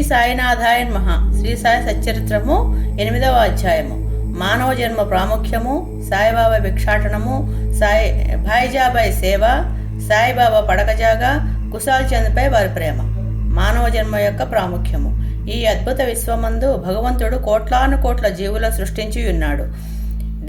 సాయినాథాయ నమః. శ్రీ సాయి సచ్చరిత్రము 8వ అధ్యాయము. మానవ జన్మ ప్రాముఖ్యము, సాయిబాబా భిక్షాటనము, భాయిజాబాయి సేవ, సాయిబాబా పడకజాగా, కుశాల్ చంద్పై వారి ప్రేమ. మానవ జన్మ యొక్క ప్రాముఖ్యము. ఈ అద్భుత విశ్వమందు భగవంతుడు కోట్లాను కోట్ల జీవులను సృష్టించి ఉన్నాడు.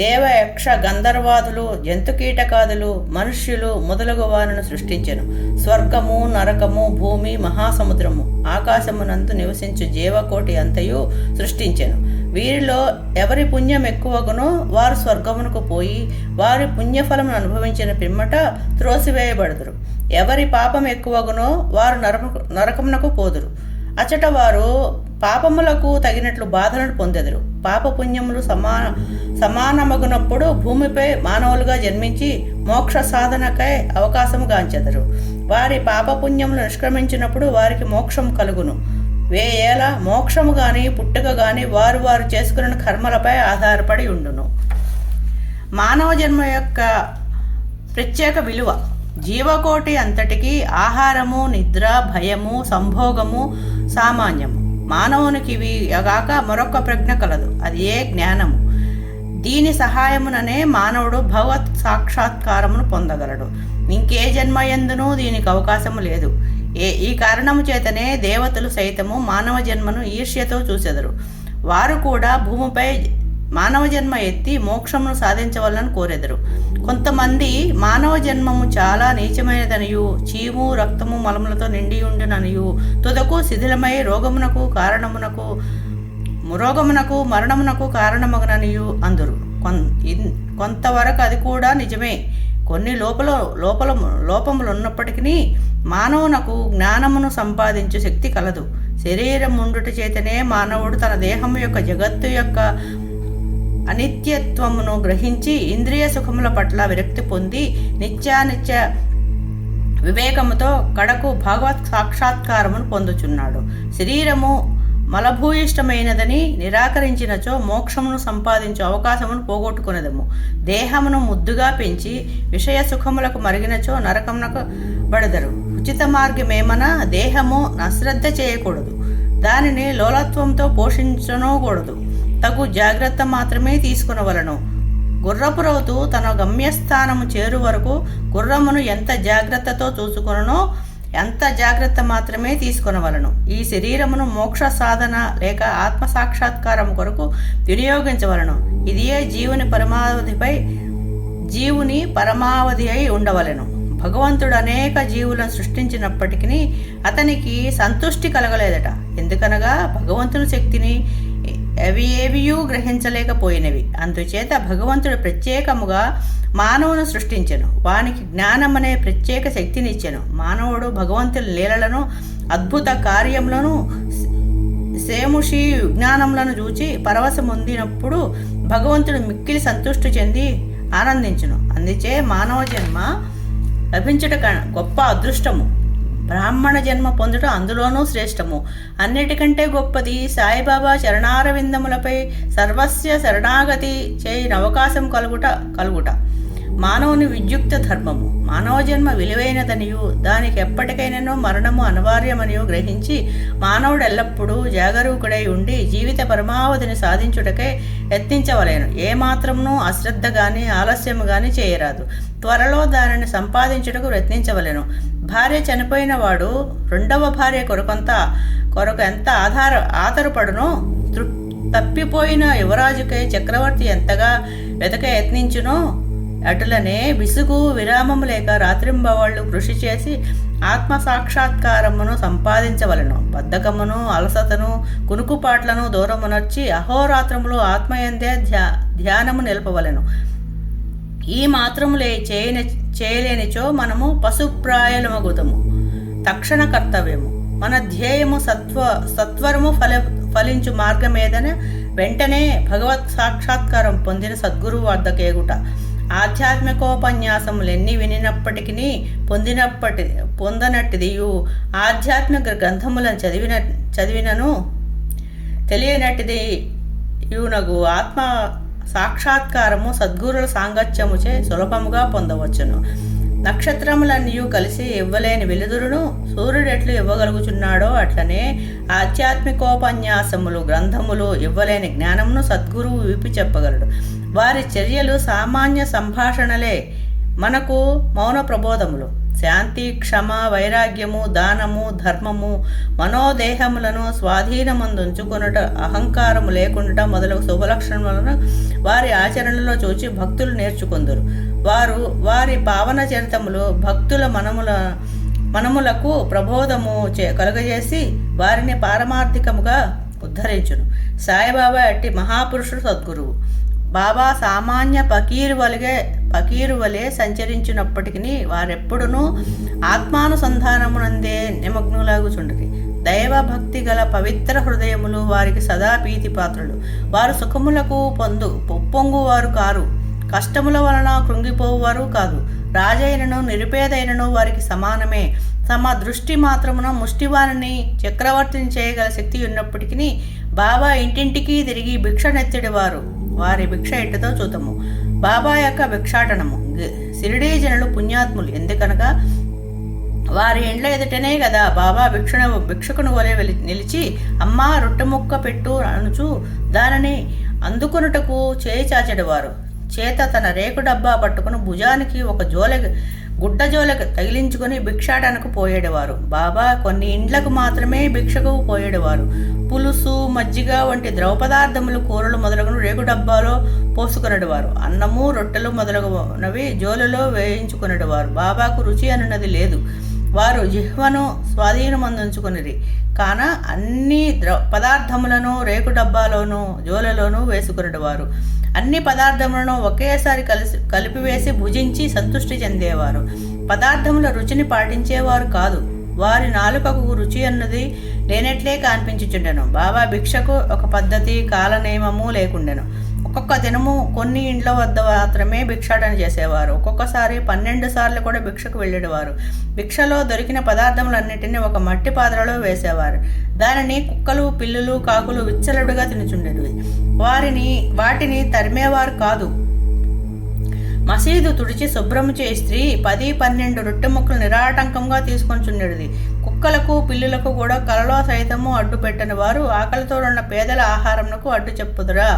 దేవ యక్ష గంధర్వాదులు, జంతుకీటకాదులు, మనుష్యులు మొదలగు వారిని సృష్టించెను. స్వర్గము, నరకము, భూమి, మహాసముద్రము, ఆకాశమునందు నివసించు జీవకోటి అంతయు సృష్టించెను. వీరిలో ఎవరి పుణ్యం ఎక్కువగునో వారు స్వర్గమునకు పోయి వారి పుణ్యఫలమును అనుభవించిన పిమ్మట త్రోసివేయబడుదురు. ఎవరి పాపం ఎక్కువగునో వారు నరకమునకు పోదురు. అచట వారు పాపములకు తగినట్లు బాధలను పొందెదరు. పాపపుణ్యములు సమానమగునప్పుడు భూమిపై మానవులుగా జన్మించి మోక్ష సాధనకై అవకాశము గాంచెదరు. వారి పాపపుణ్యములు నిష్క్రమించినప్పుడు వారికి మోక్షం కలుగును. వేయేల మోక్షము గాని పుట్టుక గాని వారు చేసుకున్న కర్మలపై ఆధారపడి ఉండును. మానవ జన్మ యొక్క ప్రత్యేక విలువ. జీవకోటి అంతటికి ఆహారము, నిద్ర, భయము, సంభోగము సామాన్యము. మానవునికి ఇవి గాక మరొక ప్రజ్ఞ కలదు, అది ఏ జ్ఞానము. దీని సహాయముననే మానవుడు భగవత్ సాక్షాత్కారమును పొందగలడు. ఇంకే జన్మయందునూ దీనికి అవకాశము లేదు. ఈ కారణము చేతనే దేవతలు సైతము మానవ జన్మను ఈర్ష్యతో చూసెదరు. వారు కూడా భూమిపై మానవ జన్మ ఎత్తి మోక్షమును సాధించవలనని కోరెదరు. కొంతమంది మానవ జన్మము చాలా నీచమైనదనియు, చీము, రక్తము, మలములతో నిండి ఉండుననియు, తుదకు శిథిలమై రోగమునకు మరణమునకు కారణమగననియు అందురు. కొంతవరకు అది కూడా నిజమే. కొన్ని లోపములు ఉన్నప్పటికీ మానవునకు జ్ఞానమును సంపాదించు శక్తి కలదు. శరీరం ఉండుట చేతనే మానవుడు తన దేహము యొక్క జగత్తు యొక్క అనిత్యత్వమును గ్రహించి ఇంద్రియ సుఖముల పట్ల విరక్తి పొంది నిత్యానిత్య వివేకముతో కడకు భగవత్ సాక్షాత్కారమును పొందుచున్నాడు. శరీరము మలభూయిష్టమైనదని నిరాకరించినచో మోక్షమును సంపాదించు అవకాశమును పోగొట్టుకునేదము. దేహమును ముద్దుగా పెంచి విషయ సుఖములకు మరిగినచో నరకమునకు బడదరు. ఉచిత మార్గమేమనా దేహము అశ్రద్ధ చేయకూడదు, దానిని లోలత్వంతో పోషించనూకూడదు. తగు జాగ్రత్త మాత్రమే తీసుకునవలను. గుర్రపు రౌతు తన గమ్యస్థానము చేరు వరకు గుర్రమును ఎంత జాగ్రత్తతో చూసుకొననో ఎంత జాగ్రత్త మాత్రమే తీసుకొనవలను. ఈ శరీరమును మోక్ష సాధన లేక ఆత్మ సాక్షాత్కారం కొరకు వినియోగించవలను. ఇదియే జీవుని పరమావధి అయి ఉండవలెను. భగవంతుడు అనేక జీవులను సృష్టించినప్పటికీ అతనికి సంతుష్టి కలగలేదట. ఎందుకనగా భగవంతుని శక్తిని ఏవియూ గ్రహించలేకపోయినవి. అందుచేత భగవంతుడు ప్రత్యేకముగా మానవును సృష్టించెను. వానికి జ్ఞానమనే ప్రత్యేక శక్తినిచ్చెను. మానవుడు భగవంతుని లీలలను, అద్భుత కార్యములను, సేముషి విజ్ఞానములను చూచి పరవశమొందినప్పుడు భగవంతుడు మిక్కిలి సంతుష్టి చెంది ఆనందించును. అందుచే మానవ జన్మ లభించుట గొప్ప అదృష్టము. బ్రాహ్మణ జన్మ పొందుట అందులోనూ శ్రేష్టము. అన్నిటికంటే గొప్పది సాయిబాబా చరణారవిందములపై సర్వస్య శరణాగతి చేయని అవకాశం కలుగుట మానవుని విద్యుక్త ధర్మము. మానవ జన్మ విలువైనదనియు దానికి ఎప్పటికైనానో మరణము అనివార్యమనియు గ్రహించి మానవుడు ఎల్లప్పుడూ జాగరూకుడై ఉండి జీవిత పరమావధిని సాధించుటకై యత్నించవలేను. ఏమాత్రమును అశ్రద్ధ గాని ఆలస్యము గాని చేయరాదు. త్వరలో దానిని సంపాదించుటకు యత్నించవలెను. భార్య చనిపోయిన వాడు రెండవ భార్య కొరకు ఎంత ఆధారపడునో, తప్పిపోయిన యువరాజుకై చక్రవర్తి ఎంతగా వెతక యత్నించునో అటులనే విసుగు విరామము లేక రాత్రింబవళ్ళు కృషి చేసి ఆత్మ సాక్షాత్కారమును సంపాదించవలను. బద్ధకమును, అలసతను, కునుకుపాట్లను దూరమునర్చి అహోరాత్రములు ఆత్మయందే ధ్యానము నిలపవలను. ఈ మాత్రములే చేయలేనిచో మనము పశుప్రాయులమగుదము. తక్షణ కర్తవ్యము. మన ధ్యేయము సత్వరము ఫలించు మార్గమేదన వెంటనే భగవత్ సాక్షాత్కారం పొందిన సద్గురువు వద్దకేగుట. ఆధ్యాత్మికోపన్యాసములెన్ని వినినప్పటికీ పొందనట్టిదియు, ఆధ్యాత్మిక గ్రంథములను చదివినను తెలియనట్టిది యునగు ఆత్మ సాక్షాత్కారము సద్గురుల సాంగత్యముచే సులభముగా పొందవచ్చును. నక్షత్రములన్నీ కలిసి ఇవ్వలేని వెలుతురును సూర్యుడెట్లు ఇవ్వగలుగుచున్నాడో అట్లనే ఆధ్యాత్మికోపన్యాసములు గ్రంథములు ఇవ్వలేని జ్ఞానమును సద్గురువు విప్పి చెప్పగలడు. వారి చర్యలు సామాన్య సంభాషణలే మనకు మౌన ప్రబోధములు. శాంతి, క్షమ, వైరాగ్యము, దానము, ధర్మము, మనోదేహములను స్వాధీనమందుంచుకొనుట, అహంకారము లేకుండా మొదలగు శుభలక్షణములను వారి ఆచరణలో చూచి భక్తులు నేర్చుకొందురు. వారి పావన చరితములు భక్తుల మనములకు ప్రబోధము కలుగజేసి వారిని పారమార్థికముగా ఉద్ధరించును. సాయిబాబా అట్టి మహాపురుషుడు సద్గురువు. బాబా సామాన్య పకీరు వలె సంచరించినప్పటికీ వారెప్పుడునూ ఆత్మానుసంధానమునందే నిమగ్నులాగుచుండరి. దైవభక్తి గల పవిత్ర హృదయములు వారికి సదా ప్రీతిపాత్రులు. వారు సుఖములకు పొంగువారు కారు, కష్టముల వలన కృంగిపోవారు కాదు. రాజైనను నిరుపేదైనను వారికి సమానమే. తమ దృష్టి మాత్రమున ముష్టివారిని చక్రవర్తిని చేయగల శక్తి ఉన్నప్పటికీ బాబా ఇంటింటికి తిరిగి భిక్ష నెత్తడివారు. వారి భిక్ష ఎట్టుతో చూతము. బాబా యొక్క భిక్షాటనము. షిరిడీ జనులు పుణ్యాత్ములు. ఎందుకనగా వారి ఇండ్ల ఎదుటనే కదా బాబా భిక్షకుని వలె నిలిచి అమ్మా రొట్టె ముక్క పెట్టు అనుచు దానిని అందుకొనుటకు చేయి చాచెడివారు. చేత తన రేకు డబ్బా పట్టుకుని భుజానికి ఒక గుడ్డ జోల తగిలించుకొని భిక్షాటనకు పోయేడవారు. బాబా కొన్ని ఇండ్లకు మాత్రమే భిక్షకు పోయేడవారు. పులుసు, మజ్జిగ వంటి ద్రవ పదార్థములు, కూరలు మొదలగును రేగు డబ్బాలో పోసుకునేవారు. అన్నము, రొట్టెలు మొదలగునవి జోలులో వేయించుకునేవారు. బాబాకు రుచి అనున్నది లేదు. వారు జిహ్వను స్వాధీనమందుంచుకునిరి కాన అన్ని పదార్థములను రేకు డబ్బాలోనూ జోలలోనూ వేసుకునేవారు. అన్ని పదార్థములను ఒకేసారి కలిపివేసి భుజించి సంతృష్టి చెందేవారు. పదార్థముల రుచిని పాటించేవారు కాదు. వారి నాలుకకు రుచి అన్నది లేనట్లే కనిపించుచుండెను. బాబా భిక్షకు ఒక పద్ధతి, కాలనియమము లేకుండెను. ఒక్కొక్క దినము కొన్ని ఇండ్ల వద్ద మాత్రమే భిక్షాటన చేసేవారు. ఒక్కొక్కసారి 12 సార్లు కూడా భిక్షకు వెళ్ళేవారు. భిక్షలో దొరికిన పదార్థములన్నిటినీ ఒక మట్టి పాత్రలో వేసేవారు. దానిని కుక్కలు, పిల్లులు, కాకులు విచ్చలడుగా తినుచుండేవి. వాటిని తరిమేవారు కాదు. మసీదు తుడిచి శుభ్రము చే స్త్రీ 10-12 రొట్టె ముక్కలు నిరాటంకంగా తీసుకొని చుండేది. కుక్కలకు, పిల్లులకు కూడా కలలో సైతము అడ్డు పెట్టని వారు ఆకలితో ఉన్న పేదల ఆహారంకు అడ్డు చెప్పుదురా?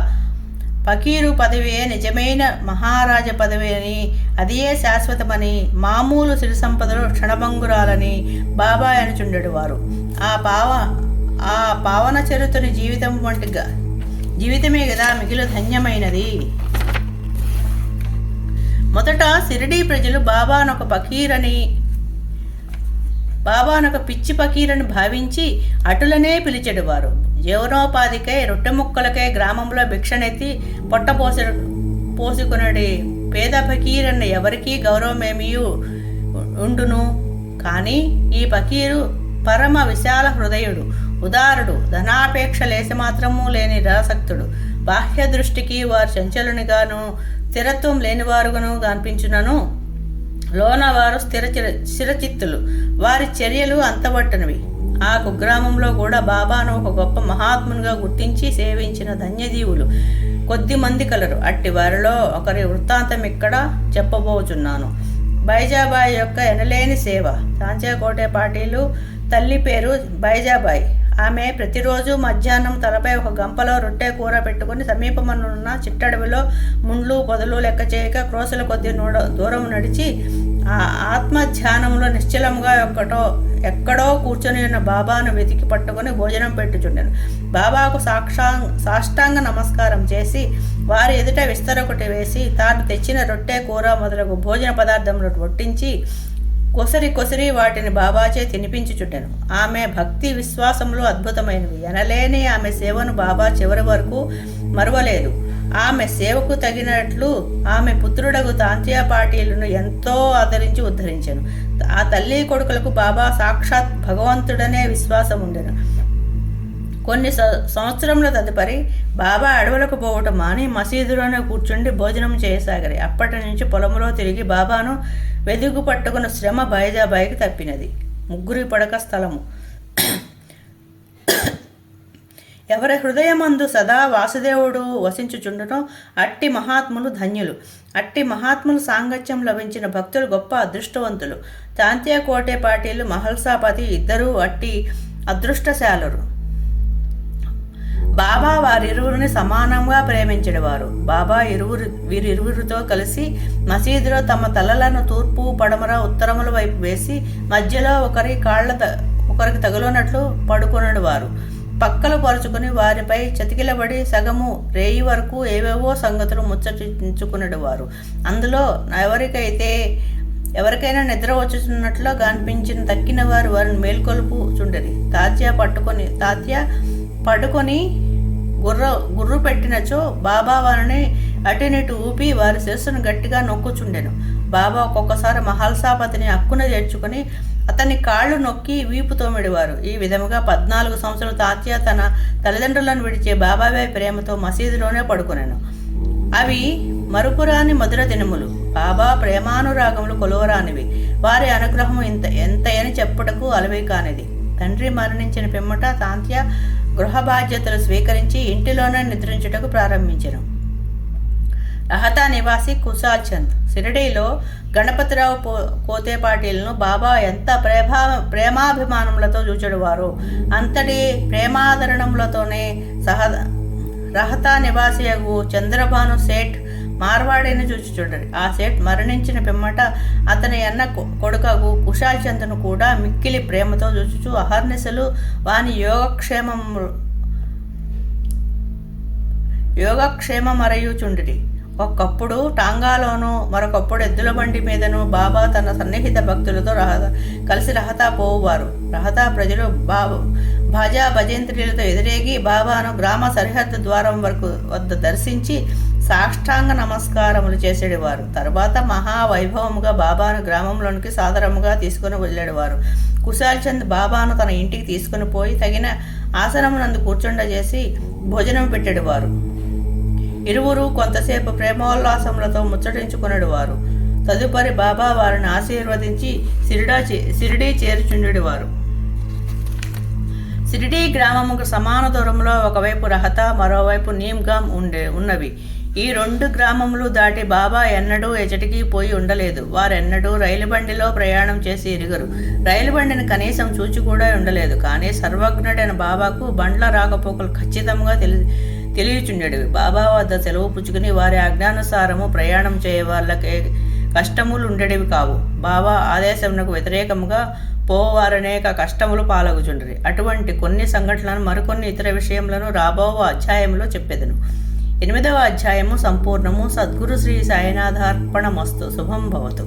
ఫకీరు పదవియే నిజమైన మహారాజ పదవి అని, అదియే శాశ్వతమని, మామూలు సిరి సంపదలు క్షణభంగురాలని బాబా అనుచుండెడు వారు. ఆ పావన చరిత్రని జీవితమే కదా మిగిలి ధన్యమైనది. మొదట షిరిడీ ప్రజలు బాబానొక పిచ్చి పకీరని భావించి అటులనే పిలిచెడువారు. జీవనోపాధికై రొట్టె ముక్కలకై గ్రామంలో భిక్షనెత్తి పోసుకునడి పేద ఫకీరన్న ఎవరికీ గౌరవమేమీ ఉండును. కానీ ఈ ఫకీరు పరమ విశాల హృదయుడు, ఉదారుడు, ధనాపేక్ష లేసమాత్రము లేని నిరాసక్తుడు. బాహ్య దృష్టికి వారు చంచలునిగాను స్థిరత్వం లేనివారుగాను కనిపించునను లోన వారు స్థిరచిత్తులు. వారి చర్యలు అంతబట్టనివి. ఆ కుగ్రామంలో కూడా బాబాను ఒక గొప్ప మహాత్మునిగా గుర్తించి సేవించిన ధన్యజీవులు కొద్ది మంది కలరు. అట్టి వారిలో ఒకరి వృత్తాంతం ఇక్కడ చెప్పబోచున్నాను. బైజాబాయి యొక్క ఎనలేని సేవ. సాంచాకోటే పాటీలు తల్లి పేరు బైజాబాయి. ఆమె ప్రతిరోజు మధ్యాహ్నం తలపై ఒక గంపలో రొట్టె కూర పెట్టుకుని సమీపమనున్న చిట్టడవిలో ముండ్లు పొదలు లెక్క చేయక క్రోసల కొద్ది దూరం నడిచి ఆ ఆత్మధ్యానంలో నిశ్చలంగా ఎక్కడో కూర్చొని ఉన్న బాబాను వెతికి పట్టుకుని భోజనం పెట్టుచుండెను. బాబాకు సాష్టాంగ నమస్కారం చేసి వారి ఎదుట విస్తరొకటి వేసి తాను తెచ్చిన రొట్టె కూర మొదలగు భోజన పదార్థములను వడ్డించి కొసరి వాటిని బాబాచే తినిపించుచుండెను. ఆమె భక్తి విశ్వాసములు అద్భుతమైనవి. ఎనలేని ఆమె సేవను బాబా చివరి వరకు మరువలేదు. ఆమె సేవకు తగినట్లు ఆమె పుత్రుడగు తాంత్యా పాటీలను ఎంతో ఆదరించి ఉద్ధరించెను. ఆ తల్లి కొడుకులకు బాబా సాక్షాత్ భగవంతుడనే విశ్వాసం ఉండెను. కొన్ని సంవత్సరముల తదుపరి బాబా అడవులకు పోవటం మాని మసీదులోనే కూర్చుండి భోజనం చేయసాగారు. అప్పటి నుంచి పొలంలో తిరిగి బాబాను వెదుగు పట్టుకున్న శ్రమ బైజాబాయికి తప్పినది. 3 పడక స్థలము. ఎవరి హృదయమందు సదా వాసుదేవుడు వసించుచుండునో అట్టి మహాత్ములు ధన్యులు. అట్టి మహాత్ములు సాంగత్యం లభించిన భక్తులు గొప్ప అదృష్టవంతులు. తాంత్య కోటే పాటీలు మహల్సాపతి ఇద్దరూ అట్టి అదృష్టశాలురు. బాబా వారిరువురిని సమానంగా ప్రేమించేవారు. బాబా వీరిరువురితో కలిసి మసీదులో తమ తలలను తూర్పు, పడమర, ఉత్తరముల వైపు వేసి మధ్యలో ఒకరికి తగులునట్లు పడుకునేవారు. పక్కలు పరుచుకుని వారిపై చతికిలబడి సగము రేయి వరకు ఏవేవో సంగతులు ముచ్చటించుకునేవారు. అందులో ఎవరికైనా నిద్ర వచ్చుతున్నట్లు కనిపించిన తక్కిన వారిని మేల్కొలుపు చుండరి. తాత్య పడుకొని గుర్రు పెట్టినచో బాబా వారిని అటునిటు ఊపి వారి శిరస్సును గట్టిగా నొక్కుచుండెను. బాబా ఒక్కొక్కసారి మహల్సాపతిని హక్కున చేర్చుకుని అతని కాళ్ళు నొక్కి వీపు తోమిడివారు. ఈ విధముగా 14 సంవత్సరాలు తాత్య తన తల్లిదండ్రులను విడిచే బాబావే ప్రేమతో మసీదులోనే పడుకునేను. అవి మరుపురాని మధుర దినములు. బాబా ప్రేమానురాగములు కొలువరానివి. వారి అనుగ్రహము ఎంతయని చెప్పుటకు అలవి కానిది. తండ్రి మరణించిన పిమ్మట తాంత్య గృహ బాధ్యతలు స్వీకరించి ఇంటిలోనే నిద్రించుటకు ప్రారంభించెను. రహతా నివాసి కుశాల్ చంద్ షిరిడీలో గణపతిరావు కోతేపాటీలను బాబా ఎంత ప్రేమాభిమానములతో చూచెడువారు. అంతటి ప్రేమాదరణములతోనే రహతా నివాసియగు చంద్రభాను సేఠ్ మార్వాడిని చూచుచుండరు. ఆ సేఠ్ మరణించిన పిమ్మట అతని అన్న కొడుకగు కుశాల్ చంద్ను కూడా మిక్కిలి ప్రేమతో చూచుచు అహర్నిశలు వాని యోగక్షేమమరయుచుండిరి. ఒకప్పుడు టాంగాలోనూ మరొకప్పుడు ఎద్దుల బండి మీదను బాబా తన సన్నిహిత భక్తులతో కలిసి రహతా పోవువారు. రహతా ప్రజలు భాజా భజంత్రీలతో ఎదురేగి బాబాను గ్రామ సరిహద్దు ద్వారం వద్ద దర్శించి సాష్టాంగ నమస్కారములు చేసేవారు. తర్వాత మహావైభవముగా బాబాను గ్రామంలోనికి సాదరముగా తీసుకుని వెళ్ళేవారు. కుశాల్ చంద్ బాబాను తన ఇంటికి తీసుకుని పోయి తగిన ఆసనమునందు కూర్చుండజేసి భోజనం పెట్టేవారు. ఇరువురు కొంతసేపు ప్రేమోల్లాసములతో ముచ్చటించుకునేవారు. తదుపరి బాబా వారిని ఆశీర్వదించి షిరిడీ చేరుచుండేవారు. షిరిడీ గ్రామముకు సమాన దూరంలో ఒకవైపు రహతా, మరోవైపు నీమ్గామ్ ఉన్నవి. ఈ 2 గ్రామములు దాటి బాబా ఎన్నడూ ఎచటికి పోయి ఉండలేదు. వారెన్నడూ రైలు బండిలో ప్రయాణం చేసి ఎరుగరు. రైలు బండిని కనీసం చూచి కూడా ఉండలేదు. కానీ సర్వజ్ఞుడైన బాబాకు బండ్ల రాకపోకలు ఖచ్చితంగా తెలియచుండేవి. బాబా వద్ద సెలవు పుచ్చుకుని వారి ఆజ్ఞానుసారము ప్రయాణం చేయ వాళ్ళకే కష్టములు ఉండేవి కావు. బాబా ఆదేశమునకు వ్యతిరేకముగా పోవారనేక కష్టములు పాలగుచుండ్రి. అటువంటి కొన్ని సంఘటనలను మరికొన్ని ఇతర విషయములను రాబోవ అధ్యాయంలో చెప్పెదను. 8వ అధ్యాయము సంపూర్ణము. సద్గురు శ్రీ సాయినాథార్పణమస్తు. శుభం భవతు.